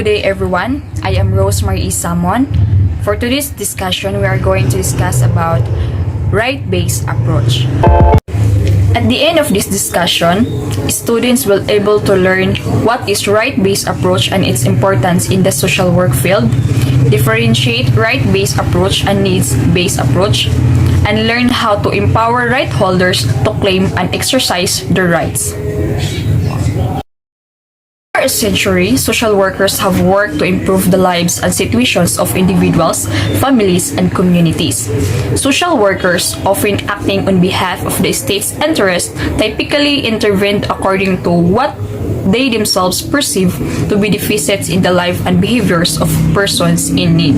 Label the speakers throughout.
Speaker 1: Good day everyone, I am Rosemary Samon. For today's discussion, we are going to discuss about right-based approach. At the end of this discussion, students will able to learn what is right-based approach and its importance in the social work field, differentiate right-based approach and needs-based approach, and learn how to empower right holders to claim and exercise their rights. For a century, social workers have worked to improve the lives and situations of individuals, families, and communities. Social workers, often acting on behalf of the state's interest, typically intervened according to what they themselves perceive to be deficits in the life and behaviors of persons in need.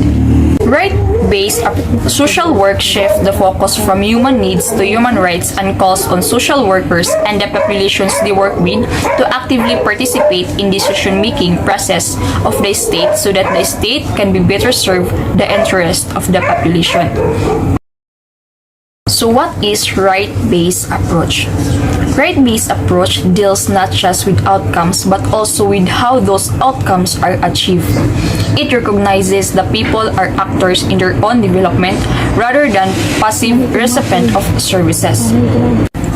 Speaker 1: Right-based social work shifts the focus from human needs to human rights and calls on social workers and the populations they work with to actively participate in the decision-making process of the state so that the state can be better serve the interest of the population. So what is right-based approach? Right-based approach deals not just with outcomes but also with how those outcomes are achieved. It recognizes that people are actors in their own development rather than passive recipients of services.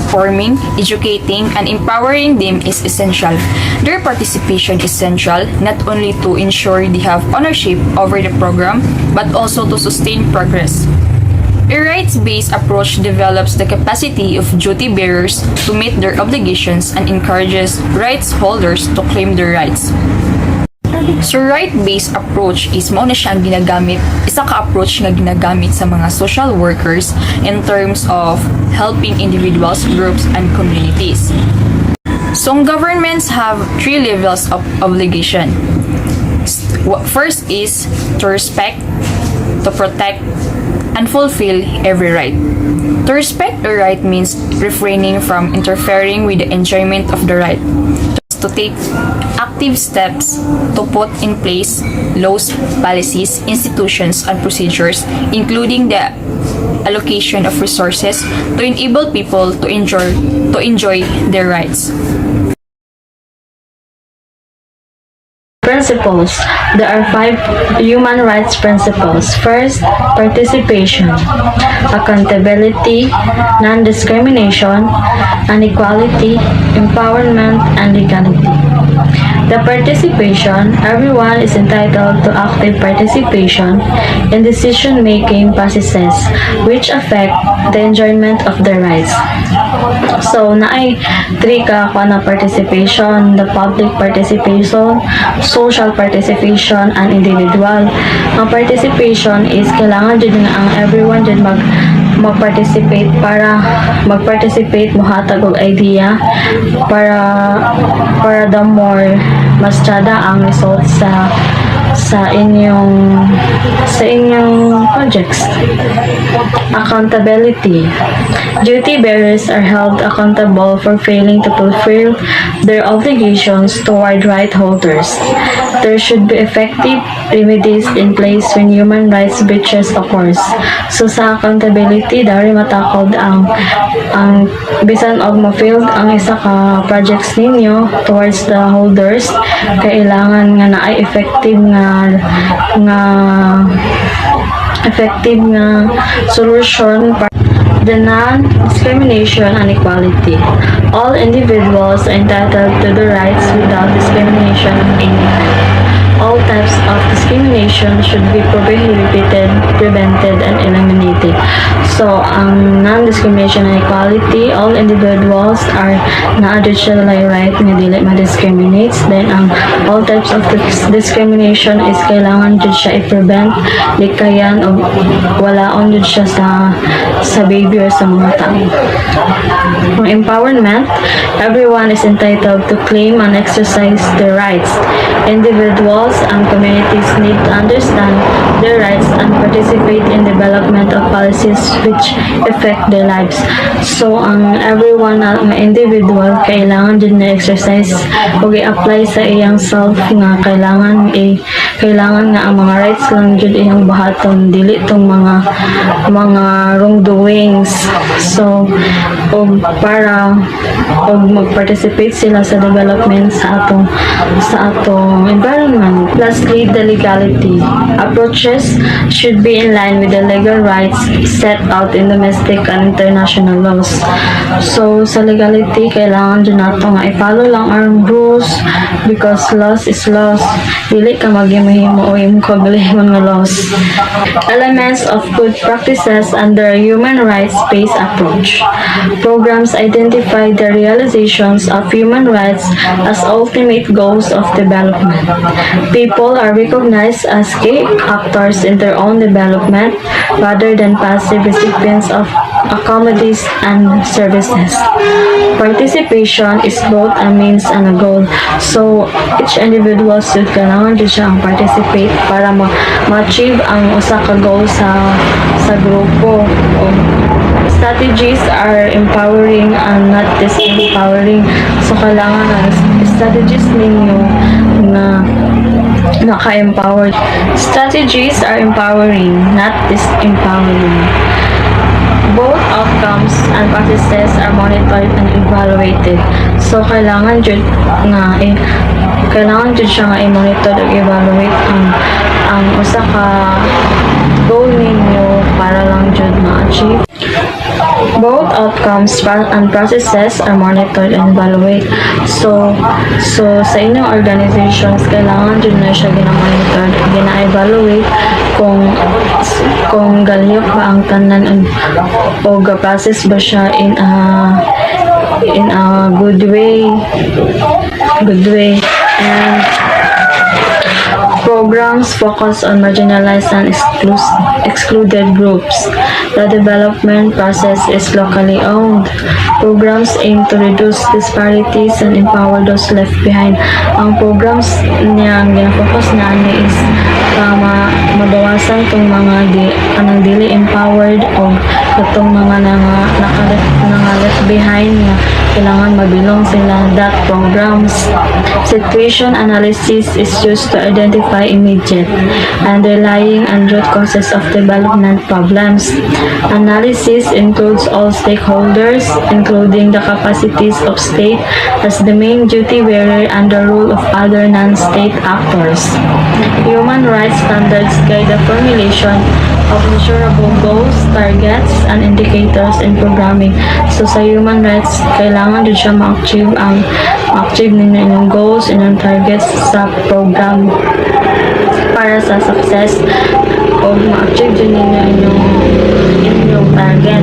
Speaker 1: Forming, educating, and empowering them is essential. Their participation is essential not only to ensure they have ownership over the program but also to sustain progress. A rights-based approach develops the capacity of duty bearers to meet their obligations and encourages rights holders to claim their rights. So right-based approach is mao na siyang ginagamit, isa ka approach nga ginagamit sa mga social workers in terms of helping individuals, groups, and communities. Some governments have three levels of obligation. First is to respect, to protect, and fulfill every right. To respect the right means refraining from interfering with the enjoyment of the right. To take active steps to put in place laws, policies, institutions, and procedures, including the allocation of resources to enable people to enjoy their rights.
Speaker 2: Principles. There are 5 human rights principles. First, participation, accountability, non-discrimination, equality, empowerment, and legality. The participation, everyone is entitled to active participation in decision-making processes which affect the enjoyment of their rights. So, naay 3 ka na participation, the public participation, social participation, and individual. Ang participation is kailangan din nga ang everyone din mag-participate para mag-participate mohatag og idea para the more mas tada ang results sa inyong projects. Accountability. Duty bearers are held accountable for failing to fulfill their obligations toward right holders. There should be effective remedies in place when human rights breaches occurs. So sa accountability, dari matakod ang bisan og ma-failed ang isa ka projects ninyo towards the holders, kailangan nga naay effective nga solution. The non-discrimination and equality. All individuals are entitled to the rights without discrimination of any kind. All types of discrimination should be prohibited, prevented, and eliminated. So, ang non-discrimination and equality, all individuals are na-additional right na dili ma-discriminate. Then, ang all types of discrimination is kailangan jud siya i-prevent, likayan, o walaon jud siya sa behavior sa mga tao. Ang empowerment, everyone is entitled to claim and exercise their rights. Individuals and communities need to understand their rights and participate in development of policies which affect their lives. So, ang everyone na individual kailangan din na exercise o i-apply sa iyang self nga kailangan kailangan nga ang mga rights lang jud iyang bahaton, dili tong mga wrongdoings. So para mag-participate sila sa development sa atong environment. Lastly, the legality. Approaches should be in line with the legal rights set out in domestic and international laws. So sa legality, kailangan dyan nato nga i-follow lang ang rules because laws is laws. Dili ka maghimo o imong kagalingon nga laws. Elements of good practices under a human rights-based approach. Programs identify the realizations of human rights as ultimate goals of development. People are recognized as key actors in their own development rather than passive recipients of accommodations and services. Participation is both a means and a goal. So, each individual should kailangan din siya ang participate para ma-achieve ang usa ka goal sa grupo. Strategies are empowering and not disempowering. So, kailangan ang strategies ninyo na naka-empowered. Strategies are empowering, not disempowering. Both outcomes and processes are monitored and evaluated. So, kailangan jud siya nga i-monitor at evaluate ang usa ka goal ninyo para lang jud ma-achieve. Both outcomes and processes are monitored and evaluated. So sa inyong organizations, kailangan dyan na siya gina-monitor, gina-evaluate kung galiyok ba ang tanan o ga-process ba siya in a good way. And programs focus on marginalized and excluded groups. The development process is locally owned. Programs aim to reduce disparities and empower those left behind. Ang programs niya, ang gina-focus na is mabawasan itong mga dili empowered o itong mga left behind na kailangan mabilong sila. That programs. Situation analysis is used to identify immediate, underlying and root causes of development problems. Analysis includes all stakeholders, including the capacities of state as the main duty bearer and the role of other non-state actors. Human rights standards guide the formulation of measurable goals, targets, and indicators in programming. So sa human rights, kailangan din siya ma-achieve ninyo inyong goals, inyong targets sa program para sa success o ma-achieve din ninyo inyong target.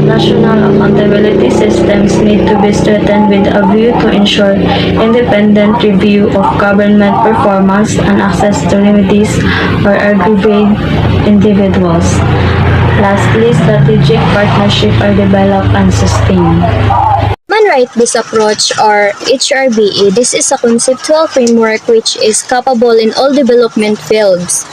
Speaker 2: National accountability systems need to be strengthened with a view to ensure independent review of government performance and access to remedies for aggrieved individuals. Lastly, strategic partnership are developed and sustained.
Speaker 3: Human Rights-Based Approach or HRBA, this is a conceptual framework which is capable in all development fields.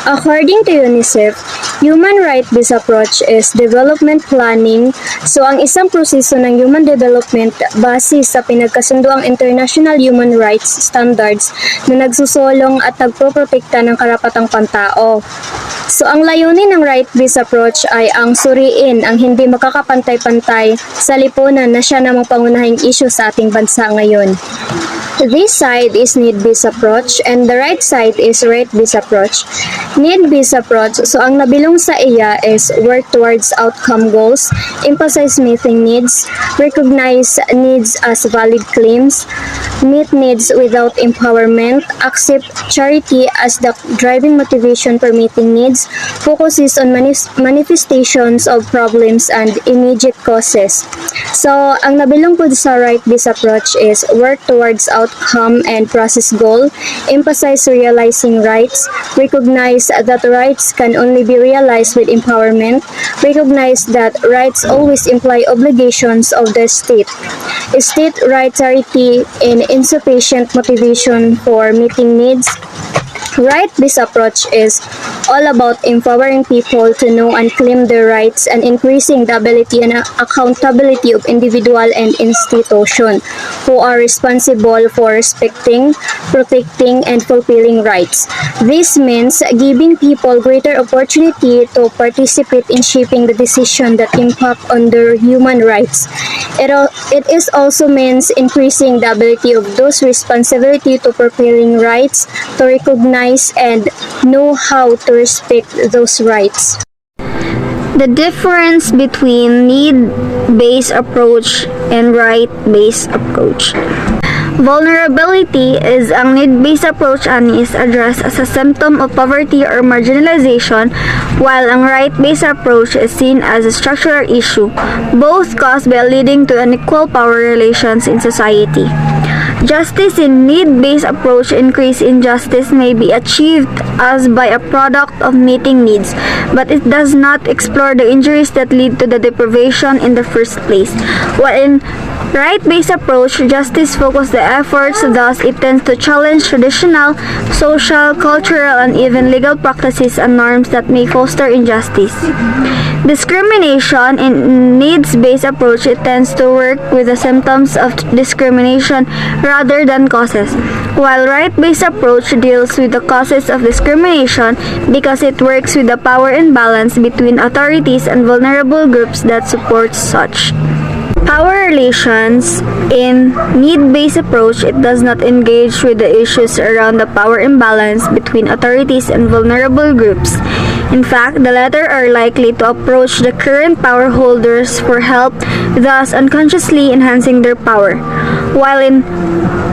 Speaker 3: According to UNICEF, Human Rights-Based Approach is development planning. So, ang isang proseso ng human development base sa pinagkasundoang international human rights standards na nagsusulong at nagproprotekta ng karapatang pantao. So, ang layunin ng right-based approach ay ang suriin ang hindi makakapantay-pantay sa lipunan na siya namang pangunahing issue sa ating bansa ngayon. This side is need-based approach and the right side is right-based approach. Need-based approach, so ang nabilong sa iya is work towards outcome goals, emphasize meeting needs, recognize needs as valid claims, meet needs without empowerment, accept charity as the driving motivation for meeting needs, focuses on manifestations of problems and immediate causes. So, ang nabilong po sa right-based approach is work towards outcome and process goal, emphasize realizing rights, recognize that rights can only be realized with empowerment, recognize that rights always imply obligations of the state, state right-charity and insufficient motivation for meeting needs. Right-based approach is all about empowering people to know and claim their rights and increasing the ability and accountability of individual and institution who are responsible for respecting, protecting, and fulfilling rights. This means giving people greater opportunity to participate in shaping the decision that impact on their human rights. It is also means increasing the ability of those responsibility to fulfilling rights to recognize and know how to respect those rights.
Speaker 4: The difference between need-based approach and right-based approach. Vulnerability is ang need-based approach ani is addressed as a symptom of poverty or marginalization, while ang right-based approach is seen as a structural issue, both caused by leading to unequal power relations in society. Justice in need-based approach increase in justice may be achieved as by a product of meeting needs, but it does not explore the injuries that lead to the deprivation in the first place. While in right-based approach, justice focuses the efforts, thus it tends to challenge traditional, social, cultural, and even legal practices and norms that may foster injustice. Discrimination in needs-based approach, it tends to work with the symptoms of discrimination rather than causes, while right-based approach deals with the causes of discrimination because it works with the power imbalance between authorities and vulnerable groups that support such. Power relations in need-based approach, it does not engage with the issues around the power imbalance between authorities and vulnerable groups. In fact, the latter are likely to approach the current power holders for help, thus unconsciously enhancing their power. While in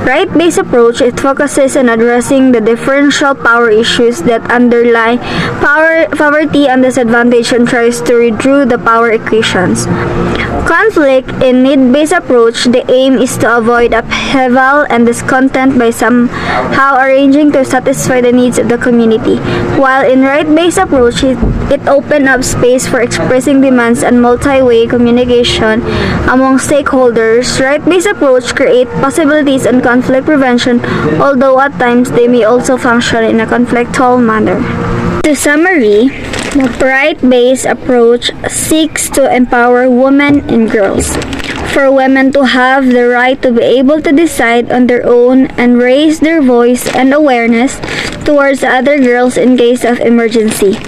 Speaker 4: right-based approach, it focuses on addressing the differential power issues that underlie poverty and disadvantage and tries to redraw the power equations. Conflict in need-based approach, the aim is to avoid upheaval and discontent by somehow arranging to satisfy the needs of the community. While in right-based approach, it opens up space for expressing demands and multi-way communication among stakeholders. Right-based approach create possibilities and conflict prevention, although at times they may also function in a conflictual manner. To summary, the right-based approach seeks to empower women and girls. For women to have the right to be able to decide on their own and raise their voice and awareness towards other girls in case of emergency.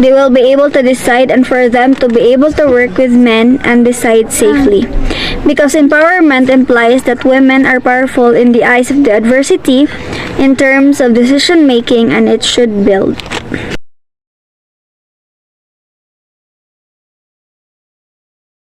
Speaker 4: They will be able to decide, and for them to be able to work with men and decide safely. Because empowerment implies that women are powerful in the eyes of the adversity in terms of decision making, and it should build.